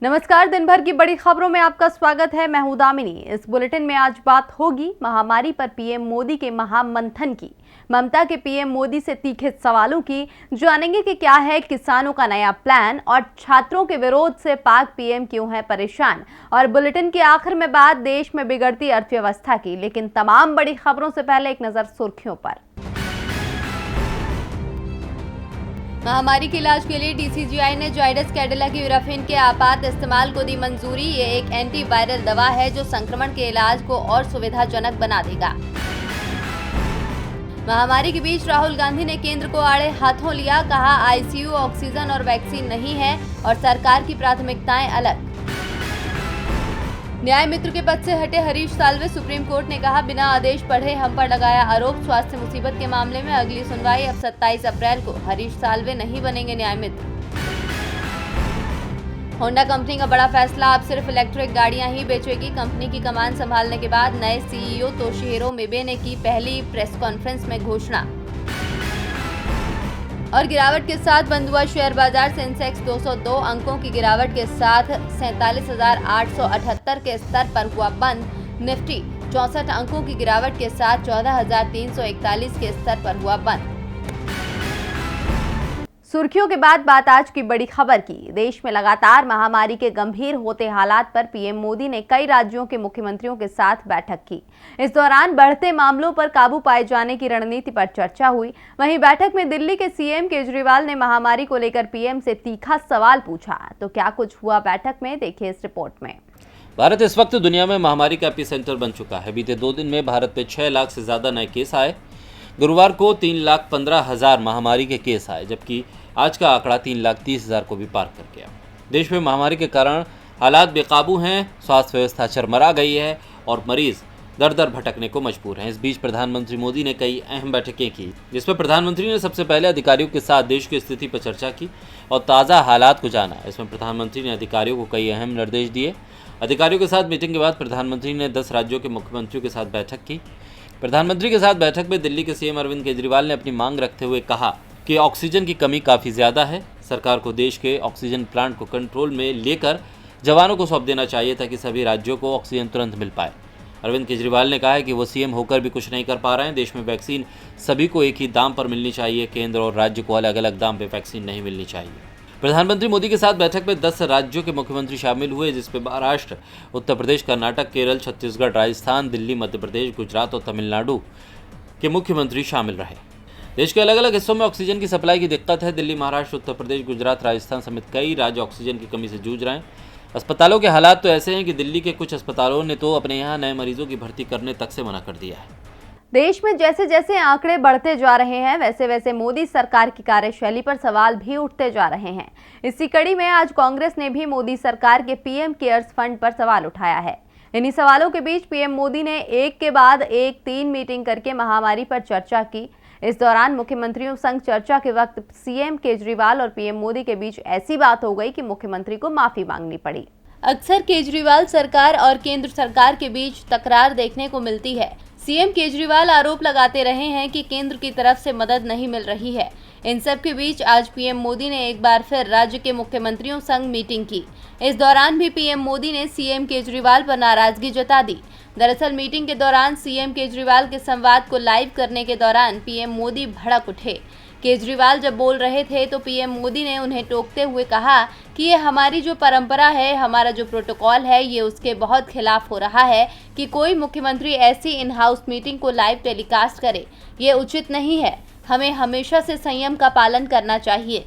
नमस्कार। दिन भर की बड़ी खबरों में आपका स्वागत है। मैं हूं दामिनी। इस बुलेटिन में आज बात होगी महामारी पर पीएम मोदी के महामंथन की, ममता के पीएम मोदी से तीखे सवालों की, जानेंगे कि क्या है किसानों का नया प्लान और छात्रों के विरोध से पाक पीएम क्यों है परेशान। और बुलेटिन के आखिर में बात देश में बिगड़ती अर्थव्यवस्था की। लेकिन तमाम बड़ी खबरों से पहले एक नजर सुर्खियों पर। महामारी के इलाज के लिए डीसीजीआई ने जाइडस कैडिला की यूराफिन के आपात इस्तेमाल को दी मंजूरी। ये एक एंटीवायरल दवा है जो संक्रमण के इलाज को और सुविधाजनक बना देगा। महामारी के बीच राहुल गांधी ने केंद्र को आड़े हाथों लिया, कहा आईसीयू, ऑक्सीजन और वैक्सीन नहीं है और सरकार की प्राथमिकताएं अलग। न्याय मित्र के पद से हटे हरीश साल्वे, सुप्रीम कोर्ट ने कहा बिना आदेश पढ़े हम पर लगाया आरोप। स्वास्थ्य मुसीबत के मामले में अगली सुनवाई अब 27 अप्रैल को। हरीश साल्वे नहीं बनेंगे न्याय मित्र। होंडा कंपनी का बड़ा फैसला, अब सिर्फ इलेक्ट्रिक गाड़ियां ही बेचेगी। कंपनी की कमान संभालने के बाद नए सीईओ तोशिहिरो मिबे ने की पहली प्रेस कॉन्फ्रेंस में घोषणा। और गिरावट के साथ बंद हुआ शेयर बाजार। सेंसेक्स 202 अंकों की गिरावट के साथ 47,878 के स्तर पर हुआ बंद। निफ्टी 64 अंकों की गिरावट के साथ 14,341 के स्तर पर हुआ बंद। सुर्खियों के बाद बात आज की बड़ी खबर की। देश में लगातार महामारी के गंभीर होते हालात पर पीएम मोदी ने कई राज्यों के मुख्यमंत्रियों के साथ बैठक की। इस दौरान बढ़ते मामलों पर काबू पाए जाने की रणनीति पर चर्चा हुई। वहीं बैठक में दिल्ली के सीएम केजरीवाल ने महामारी को लेकर पीएम से तीखा सवाल पूछा। तो क्या कुछ हुआ बैठक में, देखिए इस रिपोर्ट में। भारत इस वक्त दुनिया में महामारी का एपिसेंटर बन चुका है। बीते 2 दिन में भारत में 6 लाख से ज्यादा नए केस आए। गुरुवार को 3,15,000 महामारी के केस आए, जबकि आज का आंकड़ा 3,30,000 को भी पार कर गया। देश में महामारी के कारण हालात बेकाबू हैं, स्वास्थ्य व्यवस्था चरमरा गई है और मरीज दर दर भटकने को मजबूर हैं। इस बीच प्रधानमंत्री मोदी ने कई अहम बैठकें की, जिसमें प्रधानमंत्री ने सबसे पहले अधिकारियों के साथ देश की स्थिति पर चर्चा की और ताज़ा हालात को जाना। इसमें प्रधानमंत्री ने अधिकारियों को कई अहम निर्देश दिए। अधिकारियों के साथ मीटिंग के बाद प्रधानमंत्री ने 10 राज्यों के मुख्यमंत्रियों के साथ बैठक की। प्रधानमंत्री के साथ बैठक में दिल्ली के सीएम अरविंद केजरीवाल ने अपनी मांग रखते हुए कहा कि ऑक्सीजन की कमी काफ़ी ज़्यादा है। सरकार को देश के ऑक्सीजन प्लांट को कंट्रोल में लेकर जवानों को सौंप देना चाहिए ताकि सभी राज्यों को ऑक्सीजन तुरंत मिल पाए। अरविंद केजरीवाल ने कहा है कि वो सीएम होकर भी कुछ नहीं कर पा रहे हैं। देश में वैक्सीन सभी को एक ही दाम पर मिलनी चाहिए। केंद्र और राज्य को अलग अलग दाम पर वैक्सीन नहीं मिलनी चाहिए। प्रधानमंत्री मोदी के साथ बैठक में 10 राज्यों के मुख्यमंत्री शामिल हुए, जिसमें महाराष्ट्र, उत्तर प्रदेश, कर्नाटक, केरल, छत्तीसगढ़, राजस्थान, दिल्ली, मध्य प्रदेश, गुजरात और तमिलनाडु के मुख्यमंत्री शामिल रहे। देश के अलग अलग हिस्सों में ऑक्सीजन की सप्लाई की दिक्कत है। दिल्ली, महाराष्ट्र, उत्तर प्रदेश, गुजरात, राजस्थान समेत कई राज्य ऑक्सीजन की कमी से जूझ रहे हैं। अस्पतालों के हालात तो ऐसे हैं कि दिल्ली के कुछ अस्पतालों ने तो अपने यहाँ नए मरीजों की भर्ती करने तक से मना कर दिया है। देश में जैसे जैसे आंकड़े बढ़ते जा रहे हैं, वैसे वैसे मोदी सरकार की कार्यशैली पर सवाल भी उठते जा रहे हैं। इसी कड़ी में आज कांग्रेस ने भी मोदी सरकार के पीएम केयर्स फंड पर सवाल उठाया है। इन्हीं सवालों के बीच पीएम मोदी ने एक के बाद एक 3 मीटिंग करके महामारी पर चर्चा की। इस दौरान मुख्यमंत्रियों संग चर्चा के वक्त सीएम केजरीवाल और पीएम मोदी के बीच ऐसी बात हो गई कि मुख्यमंत्री को माफी मांगनी पड़ी। अक्सर केजरीवाल सरकार और केंद्र सरकार के बीच तकरार देखने को मिलती है। सीएम केजरीवाल आरोप लगाते रहे हैं कि केंद्र की तरफ से मदद नहीं मिल रही है। इन सब के बीच आज पीएम मोदी ने एक बार फिर राज्य के मुख्यमंत्रियों संग मीटिंग की। इस दौरान भी पीएम मोदी ने सीएम केजरीवाल पर नाराजगी जता दी। दरअसल मीटिंग के दौरान सीएम केजरीवाल के संवाद को लाइव करने के दौरान पीएम मोदी भड़क उठे। केजरीवाल जब बोल रहे थे तो पीएम मोदी ने उन्हें टोकते हुए कहा कि ये हमारी जो परंपरा है, हमारा जो प्रोटोकॉल है, ये उसके बहुत खिलाफ हो रहा है कि कोई मुख्यमंत्री ऐसी इन हाउस मीटिंग को लाइव टेलीकास्ट करे। ये उचित नहीं है। हमें हमेशा से संयम का पालन करना चाहिए।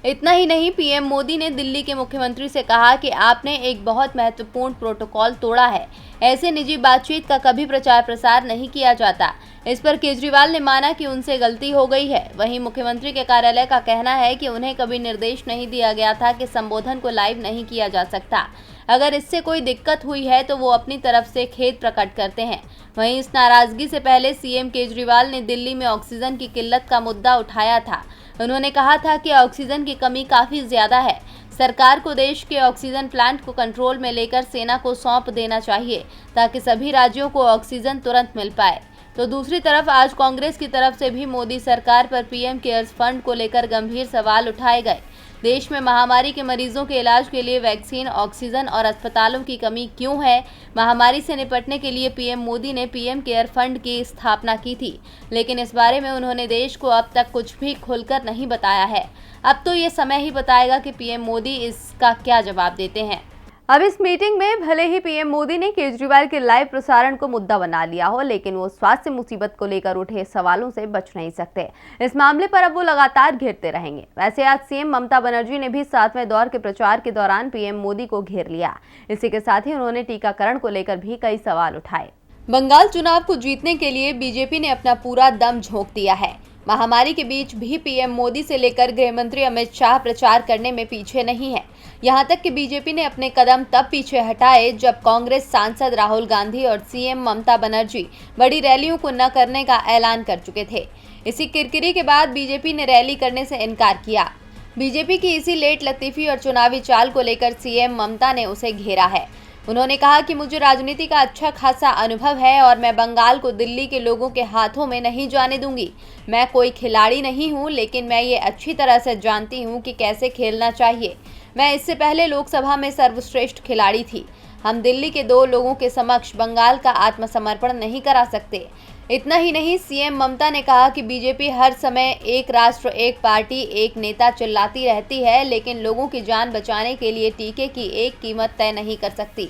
इतना ही नहीं, पीएम मोदी ने दिल्ली के मुख्यमंत्री से कहा कि आपने एक बहुत महत्वपूर्ण प्रोटोकॉल तोड़ा है। ऐसे निजी बातचीत का कभी प्रचार प्रसार नहीं किया जाता। इस पर केजरीवाल ने माना कि उनसे गलती हो गई है। वहीं मुख्यमंत्री के कार्यालय का कहना है कि उन्हें कभी निर्देश नहीं दिया गया था कि संबोधन को लाइव नहीं किया जा सकता। अगर इससे कोई दिक्कत हुई है तो वो अपनी तरफ से खेद प्रकट करते हैं। वहीं इस नाराजगी से पहले सीएम केजरीवाल ने दिल्ली में ऑक्सीजन की किल्लत का मुद्दा उठाया था। उन्होंने कहा था कि ऑक्सीजन की कमी काफ़ी ज़्यादा है। सरकार को देश के ऑक्सीजन प्लांट को कंट्रोल में लेकर सेना को सौंप देना चाहिए ताकि सभी राज्यों को ऑक्सीजन तुरंत मिल पाए। तो दूसरी तरफ आज कांग्रेस की तरफ से भी मोदी सरकार पर पीएम केयर्स फंड को लेकर गंभीर सवाल उठाए गए। देश में महामारी के मरीजों के इलाज के लिए वैक्सीन, ऑक्सीजन और अस्पतालों की कमी क्यों है? महामारी से निपटने के लिए पीएम मोदी ने पीएम केयर फंड की स्थापना की थी, लेकिन इस बारे में उन्होंने देश को अब तक कुछ भी खुलकर नहीं बताया है। अब तो ये समय ही बताएगा कि पीएम मोदी इसका क्या जवाब देते हैं। अब इस मीटिंग में भले ही पीएम मोदी ने केजरीवाल के लाइव प्रसारण को मुद्दा बना लिया हो, लेकिन वो स्वास्थ्य मुसीबत को लेकर उठे सवालों से बच नहीं सकते। इस मामले पर अब वो लगातार घेरते रहेंगे। वैसे आज सीएम ममता बनर्जी ने भी 7वें दौर के प्रचार के दौरान पीएम मोदी को घेर लिया। इसी के साथ ही उन्होंने टीकाकरण को लेकर भी कई सवाल उठाए। बंगाल चुनाव को जीतने के लिए बीजेपी ने अपना पूरा दम झोंक दिया है। महामारी के बीच भी पीएम मोदी से लेकर गृह मंत्री अमित शाह प्रचार करने में पीछे नहीं है। यहां तक कि बीजेपी ने अपने कदम तब पीछे हटाए जब कांग्रेस सांसद राहुल गांधी और सीएम ममता बनर्जी बड़ी रैलियों को न करने का ऐलान कर चुके थे। इसी किरकिरी के बाद बीजेपी ने रैली करने से इनकार किया। बीजेपी की इसी लेट लतीफी और चुनावी चाल को लेकर सीएम ममता ने उसे घेरा है। उन्होंने कहा कि मुझे राजनीति का अच्छा खासा अनुभव है और मैं बंगाल को दिल्ली के लोगों के हाथों में नहीं जाने दूंगी। मैं कोई खिलाड़ी नहीं हूं, लेकिन मैं ये अच्छी तरह से जानती हूं कि कैसे खेलना चाहिए। मैं इससे पहले लोकसभा में सर्वश्रेष्ठ खिलाड़ी थी। हम दिल्ली के 2 लोगों के समक्ष बंगाल का आत्मसमर्पण नहीं करा सकते। इतना ही नहीं, सीएम ममता ने कहा कि बीजेपी हर समय एक राष्ट्र, एक पार्टी, एक नेता चिल्लाती रहती है, लेकिन लोगों की जान बचाने के लिए टीके की एक कीमत तय नहीं कर सकती।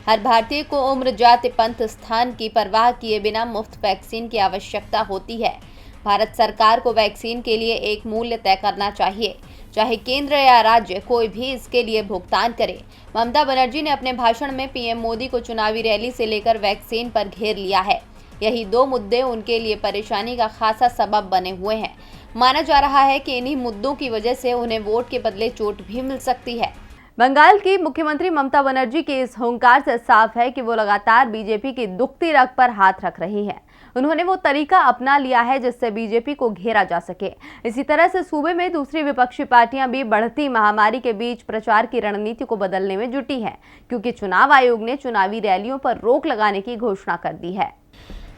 हर भारतीय को उम्र, जाति, पंथ, स्थान की परवाह किए बिना मुफ्त वैक्सीन की आवश्यकता होती है। भारत सरकार को वैक्सीन के लिए एक मूल्य तय करना चाहिए, चाहे केंद्र या राज्य, कोई भी इसके लिए भुगतान करे। ममता बनर्जी ने अपने भाषण में पीएम मोदी को चुनावी रैली से लेकर वैक्सीन पर घेर लिया है। यही 2 मुद्दे उनके लिए परेशानी का खासा सबब बने हुए हैं। माना जा रहा है कि इन्हीं मुद्दों की वजह से उन्हें वोट के बदले चोट भी मिल सकती है। बंगाल की मुख्यमंत्री ममता बनर्जी के इस हुंकार से साफ है कि वो लगातार बीजेपी की दुखती रग पर हाथ रख रही है। उन्होंने वो तरीका अपना लिया है जिससे बीजेपी को घेरा जा सके। इसी तरह से सूबे में दूसरी विपक्षी पार्टियां भी बढ़ती महामारी के बीच प्रचार की रणनीति को बदलने में जुटी हैं, क्योंकि चुनाव आयोग ने चुनावी रैलियों पर रोक लगाने की घोषणा कर दी है।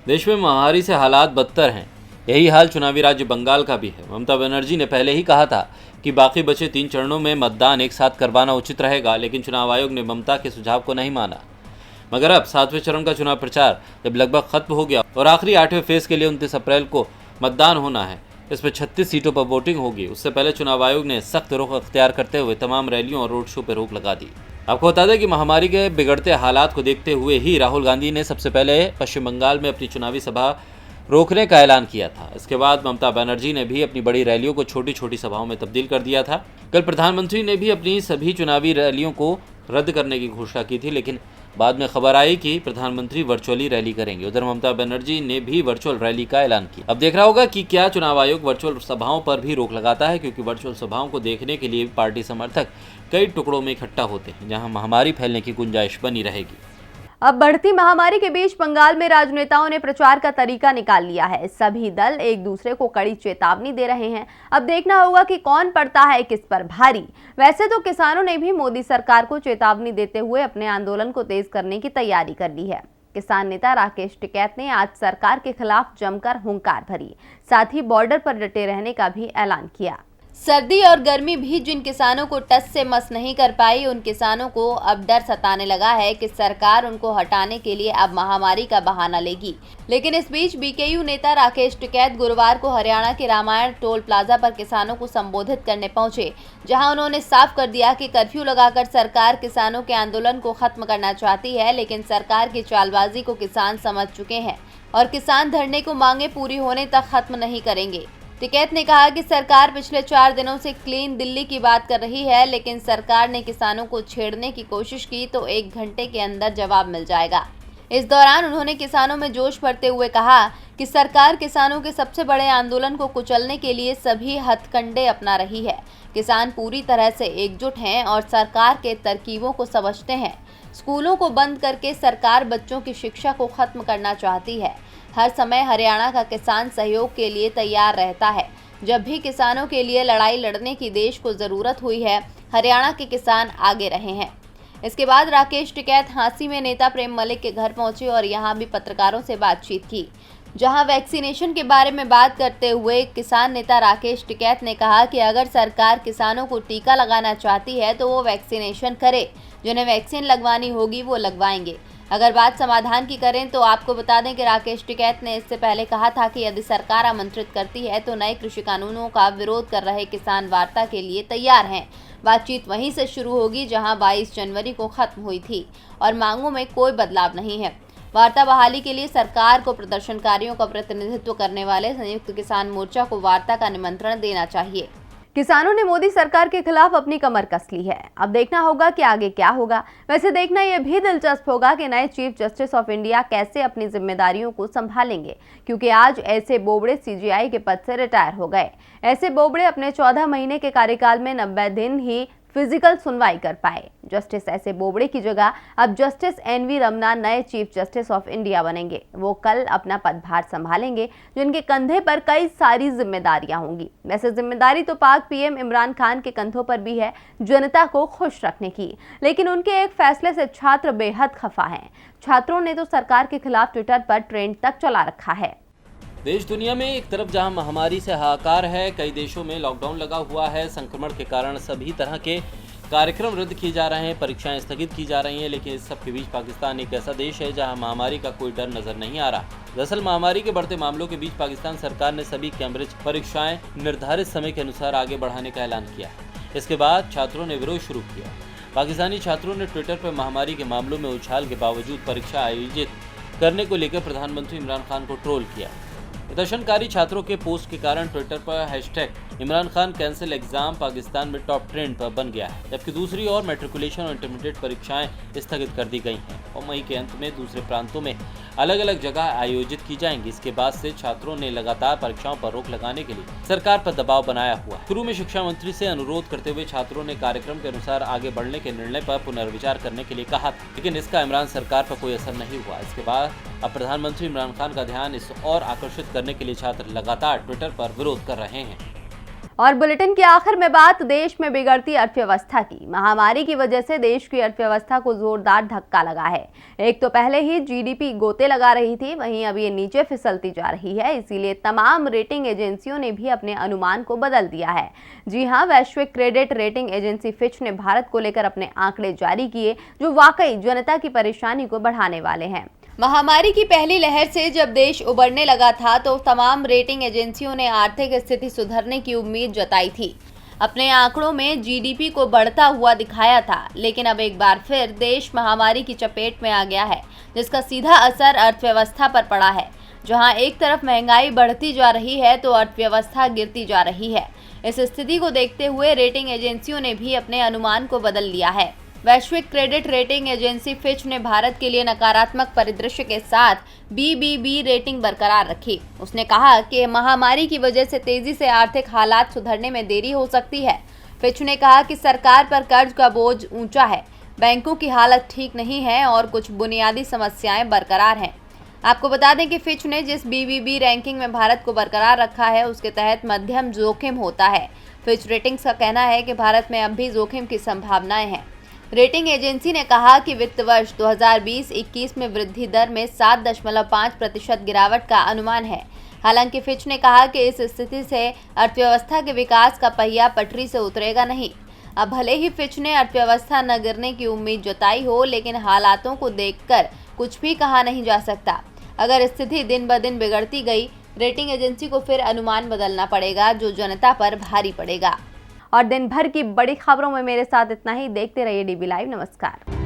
देश में महामारी से हालात बदतर हैं। यही हाल चुनावी राज्य बंगाल का भी है। ममता बनर्जी ने पहले ही कहा था कि बाकी बचे 3 चरणों में मतदान एक साथ करवाना उचित रहेगा, लेकिन चुनाव आयोग ने ममता के सुझाव को नहीं माना। मगर अब 7वें चरण का चुनाव प्रचार जब लगभग खत्म हो गया और आखिरी 8वें फेज के लिए 29 अप्रैल को मतदान होना है, इसमें 36 सीटों पर वोटिंग होगी। उससे पहले चुनाव आयोग ने सख्त रुख अख्तियार करते हुए तमाम रैलियों और रोड शो पर रोक लगा दी। आपको बता दें कि महामारी के बिगड़ते हालात को देखते हुए ही राहुल गांधी ने सबसे पहले पश्चिम बंगाल में अपनी चुनावी सभा रोकने का ऐलान किया था। इसके बाद ममता बनर्जी ने भी अपनी बड़ी रैलियों को छोटी छोटी सभाओं में तब्दील कर दिया था। कल प्रधानमंत्री ने भी अपनी सभी चुनावी रैलियों को रद्द करने की घोषणा की थी, लेकिन बाद में खबर आई कि प्रधानमंत्री वर्चुअली रैली करेंगे। उधर ममता बनर्जी ने भी वर्चुअल रैली का ऐलान किया। अब देखना होगा कि क्या चुनाव आयोग वर्चुअल सभाओं पर भी रोक लगाता है, क्योंकि वर्चुअल सभाओं को देखने के लिए पार्टी समर्थक कई टुकड़ों में इकट्ठा होते हैं, जहां महामारी फैलने की गुंजाइश बनी रहेगी। अब बढ़ती महामारी के बीच बंगाल में राजनेताओं ने प्रचार का तरीका निकाल लिया है। सभी दल एक दूसरे को कड़ी चेतावनी दे रहे हैं। अब देखना होगा कि कौन पड़ता है किस पर भारी। वैसे तो किसानों ने भी मोदी सरकार को चेतावनी देते हुए अपने आंदोलन को तेज करने की तैयारी कर ली है। किसान नेता राकेश टिकैत ने आज सरकार के खिलाफ जमकर हुंकार भरी, साथ ही बॉर्डर पर डटे रहने का भी ऐलान किया। सर्दी और गर्मी भी जिन किसानों को टस से मस नहीं कर पाई, उन किसानों को अब डर सताने लगा है कि सरकार उनको हटाने के लिए अब महामारी का बहाना लेगी। लेकिन इस बीच बीकेयू नेता राकेश टिकैत गुरुवार को हरियाणा के रामायण टोल प्लाजा पर किसानों को संबोधित करने पहुंचे, जहां उन्होंने साफ कर दिया कि कर्फ्यू लगाकर सरकार किसानों के आंदोलन को खत्म करना चाहती है, लेकिन सरकार की चालबाजी को किसान समझ चुके हैं और किसान धरने को मांगे पूरी होने तक खत्म नहीं करेंगे। टिकैत ने कहा कि सरकार पिछले 4 दिनों से क्लीन दिल्ली की बात कर रही है, लेकिन सरकार ने किसानों को छेड़ने की कोशिश की तो 1 घंटे के अंदर जवाब मिल जाएगा। इस दौरान उन्होंने किसानों में जोश भरते हुए कहा कि सरकार किसानों के सबसे बड़े आंदोलन को कुचलने के लिए सभी हथकंडे अपना रही है। किसान पूरी तरह से एकजुट हैं और सरकार के तरकीबों को समझते हैं। स्कूलों को बंद करके सरकार बच्चों की शिक्षा को खत्म करना चाहती है। हर समय हरियाणा का किसान सहयोग के लिए तैयार रहता है। जब भी किसानों के लिए लड़ाई लड़ने की देश को जरूरत हुई है, हरियाणा के किसान आगे रहे हैं। इसके बाद राकेश टिकैत हांसी में नेता प्रेम मलिक के घर पहुंचे और यहां भी पत्रकारों से बातचीत की। जहां वैक्सीनेशन के बारे में बात करते हुए किसान नेता राकेश टिकैत ने कहा कि अगर सरकार किसानों को टीका लगाना चाहती है तो वो वैक्सीनेशन करे, जिन्हें वैक्सीन लगवानी होगी वो लगवाएंगे। अगर बात समाधान की करें तो आपको बता दें कि राकेश टिकैत ने इससे पहले कहा था कि यदि सरकार आमंत्रित करती है तो नए कृषि कानूनों का विरोध कर रहे किसान वार्ता के लिए तैयार हैं। बातचीत वहीं से शुरू होगी जहां 22 जनवरी को खत्म हुई थी और मांगों में कोई बदलाव नहीं है। वार्ता बहाली के लिए सरकार को प्रदर्शनकारियों का प्रतिनिधित्व करने वाले संयुक्त किसान मोर्चा को वार्ता का निमंत्रण देना चाहिए। किसानों ने मोदी सरकार के खिलाफ अपनी कमर कस ली है। अब देखना होगा कि आगे क्या होगा। वैसे देखना यह भी दिलचस्प होगा कि नए चीफ जस्टिस ऑफ इंडिया कैसे अपनी जिम्मेदारियों को संभालेंगे, क्योंकि आज ऐसे बोबड़े सीजेआई के पद से रिटायर हो गए। ऐसे बोबड़े अपने 14 महीने के कार्यकाल में 90 दिन ही फिजिकल सुनवाई कर पाए। जस्टिस ऐसे बोबड़े की जगह अब जस्टिस एनवी रमना नए चीफ जस्टिस ऑफ इंडिया बनेंगे। वो कल अपना पदभार संभालेंगे, जिनके कंधे पर कई सारी जिम्मेदारियां होंगी। वैसे जिम्मेदारी तो पाक पीएम इमरान खान के कंधों पर भी है, जनता को खुश रखने की। लेकिन उनके एक फैसले से छात्र बेहद खफा हैं। छात्रों ने तो सरकार के खिलाफ ट्विटर पर ट्रेंड तक चला रखा है। देश दुनिया में एक तरफ जहां महामारी से हाहाकार है, कई देशों में लॉकडाउन लगा हुआ है, संक्रमण के कारण सभी तरह के कार्यक्रम रद्द किए जा रहे हैं, परीक्षाएं स्थगित की जा रही हैं, लेकिन इस सब के बीच पाकिस्तान एक ऐसा देश है जहां महामारी का कोई डर नजर नहीं आ रहा। दरअसल महामारी के बढ़ते मामलों के बीच पाकिस्तान सरकार ने सभी कैम्ब्रिज परीक्षाएं निर्धारित समय के अनुसार आगे बढ़ाने का ऐलान किया। इसके बाद छात्रों ने विरोध शुरू किया। पाकिस्तानी छात्रों ने ट्विटर पर महामारी के मामलों में उछाल के बावजूद परीक्षा आयोजित करने को लेकर प्रधानमंत्री इमरान खान को ट्रोल किया। प्रदर्शनकारी छात्रों के पोस्ट के कारण ट्विटर पर hashtag Imran Khan cancel exam Pakistan में टॉप ट्रेंड पर बन गया है, जबकि दूसरी ओर मैट्रिकुलेशन और इंटरमीडिएट परीक्षाएं स्थगित कर दी गई हैं और मई के अंत में दूसरे प्रांतों में अलग अलग जगह आयोजित की जाएंगी। इसके बाद से छात्रों ने लगातार परीक्षाओं पर रोक लगाने के लिए सरकार पर दबाव बनाया हुआ। शुरू में शिक्षा मंत्री से अनुरोध करते हुए छात्रों ने कार्यक्रम के अनुसार आगे बढ़ने के निर्णय पर पुनर्विचार करने के लिए कहा था, लेकिन इसका इमरान सरकार पर कोई असर नहीं हुआ। इसके बाद अब प्रधानमंत्री इमरान खान का ध्यान इस और आकर्षित करने के लिए छात्र लगातार ट्विटर पर विरोध कर रहे हैं। और बुलेटिन के आखिर में बात देश में बिगड़ती अर्थव्यवस्था की। महामारी की वजह से देश की अर्थव्यवस्था को जोरदार धक्का लगा है। एक तो पहले ही जीडीपी गोते लगा रही थी, वहीं अब ये नीचे फिसलती जा रही है। इसीलिए तमाम रेटिंग एजेंसियों ने भी अपने अनुमान को बदल दिया है। जी हां, वैश्विक क्रेडिट रेटिंग एजेंसी फिच ने भारत को लेकर अपने आंकड़े जारी किए, जो वाकई जनता की परेशानी को बढ़ाने वाले हैं। महामारी की पहली लहर से जब देश उबरने लगा था तो तमाम रेटिंग एजेंसियों ने आर्थिक स्थिति सुधरने की उम्मीद जताई थी। अपने आंकड़ों में जीडीपी को बढ़ता हुआ दिखाया था, लेकिन अब एक बार फिर देश महामारी की चपेट में आ गया है, जिसका सीधा असर अर्थव्यवस्था पर पड़ा है। जहां एक तरफ महंगाई बढ़ती जा रही है तो अर्थव्यवस्था गिरती जा रही है। इस स्थिति को देखते हुए रेटिंग एजेंसियों ने भी अपने अनुमान को बदल लिया है। वैश्विक क्रेडिट रेटिंग एजेंसी फिच ने भारत के लिए नकारात्मक परिदृश्य के साथ BBB रेटिंग बरकरार रखी। उसने कहा कि महामारी की वजह से तेजी से आर्थिक हालात सुधरने में देरी हो सकती है। फिच ने कहा कि सरकार पर कर्ज का बोझ ऊंचा है, बैंकों की हालत ठीक नहीं है और कुछ बुनियादी समस्याएं बरकरार हैं। आपको बता दें कि फिच ने जिस BBB रैंकिंग में भारत को बरकरार रखा है उसके तहत मध्यम जोखिम होता है। फिच रेटिंग्स का कहना है कि भारत में अब भी जोखिम की संभावनाएं हैं। रेटिंग एजेंसी ने कहा कि वित्त वर्ष 2020-21 में वृद्धि दर में 7.5% गिरावट का अनुमान है। हालांकि फिच ने कहा कि इस स्थिति से अर्थव्यवस्था के विकास का पहिया पटरी से उतरेगा नहीं। अब भले ही फिच ने अर्थव्यवस्था न गिरने की उम्मीद जताई हो, लेकिन हालातों को देखकर कुछ भी कहा नहीं जा सकता। अगर स्थिति दिन ब दिन बिगड़ती गई, रेटिंग एजेंसी को फिर अनुमान बदलना पड़ेगा, जो जनता पर भारी पड़ेगा। और दिन भर की बड़ी खबरों में मेरे साथ इतना ही। देखते रहिए DB लाइव। नमस्कार।